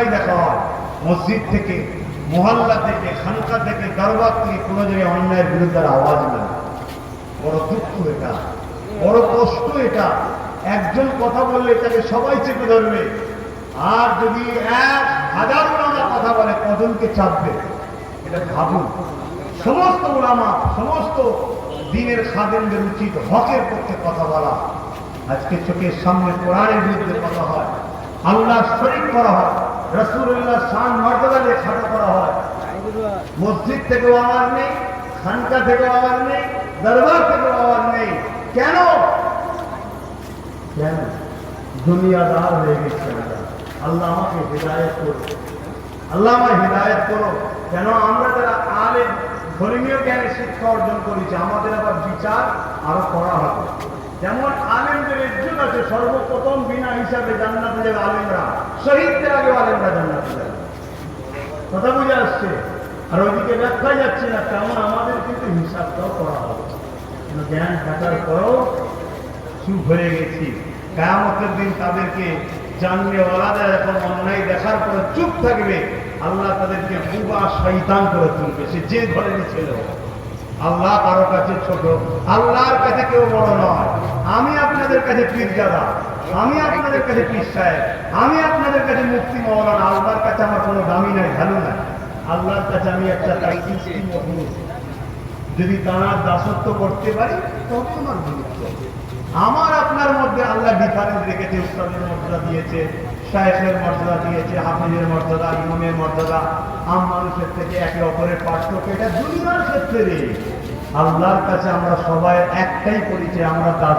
অন্যায় দেখা হয়, মসজিদ থেকে, মহল্লা থেকে, খানকা থেকে, দরবার থেকে কোনো জায়গায় অন্যায়ের বিরুদ্ধে আওয়াজ নেই। বড় দুঃখ এটা, বড় কষ্ট এটা। একজন কথা বললে তাকে সবাই চেপে ধরবে, আর যদি 1000 ওলামা কথা বলে কজনকে চাপবে? এটা ভাবুন। সমস্ত ওলামা, সমস্ত দ্বীনের খাদেমদের উচিত হকের পক্ষে কথা বলা। আজকে চোখের সামনে কোরআনের বিরুদ্ধে কথা হয়, আল্লাহ শরীক করা হয়, রাসূলুল্লাহ শান মর্যাদা দিয়ে খাটো করা হয়। মসজিদ থেকেও আওয়াজ নেই, খানকা থেকেও আওয়াজ নেই, দরবার থেকেও আওয়াজ নেই। কেন? কেন? দুনিয়াদার হয়ে গেছে। আল্লাহ আমাকে হিদায়াত করো, আল্লাহ আমায় হিদায়াত করো। কেন? আমরা যারা আলেম, ধর্মীয় জ্ঞানের শিক্ষা অর্জন করেছি, আমাদের আবার বিচার আরো করা হবে। যেমন আলেমদের ইজ্জত আছে, সর্বপ্রথম বিনা হিসাবে জান্নাতে যাবে আলেমরা, শহীদদের আগে আলেমরা জান্নাতে যাবে। কথা বুঝে আসছে? আর ওইদিকে ব্যাখ্যায় যাচ্ছে না, তেমন আমাদের কিন্তু হিসাবটাও করা হবে। জ্ঞান থাকার পরেও চুপ হয়ে গেছি। কিয়ামতের দিন তাদেরকে জানলে ওলাদা যখন অন্যায় দেখার পরে চুপ থাকবে, আল্লাহ তাদেরকে বুবা শয়তান করে তুলবে, সে যে ধরনের ছিল। আল্লাহ কারো কাছে ছোট, আল্লাহর কাছে কেউ বড় নয়। আমি আপনাদের কাছে পীরজাদা, আমি আপনাদের কাছে পীর সাহেব, আমি আপনাদের কাছে মুফতি মাওলানা। আল্লাহর কাছে আমার কোনো দামি নাই, ভ্যালু নাই। আল্লাহর কাছে আমি একটা তার সৃষ্টি মখলুক। যদি তাঁর দাসত্ব করতে পারি তবে আমার গুরুত্ব। আমার আপনার মধ্যে আল্লাহ ডিফারেন্স রেখেছে। উস্তাদের মর্যাদা দিয়েছে, শায়েখের মর্যাদা দিয়েছে, হাফিজের মর্যাদা, ইমামের মর্যাদা। আম মানুষের থেকে একে অপরের পার্থক্য, এটা দুনিয়ার ক্ষেত্রে। আল্লাহর কাছে আমরা সবাই একটাই পরিচয়, আমরা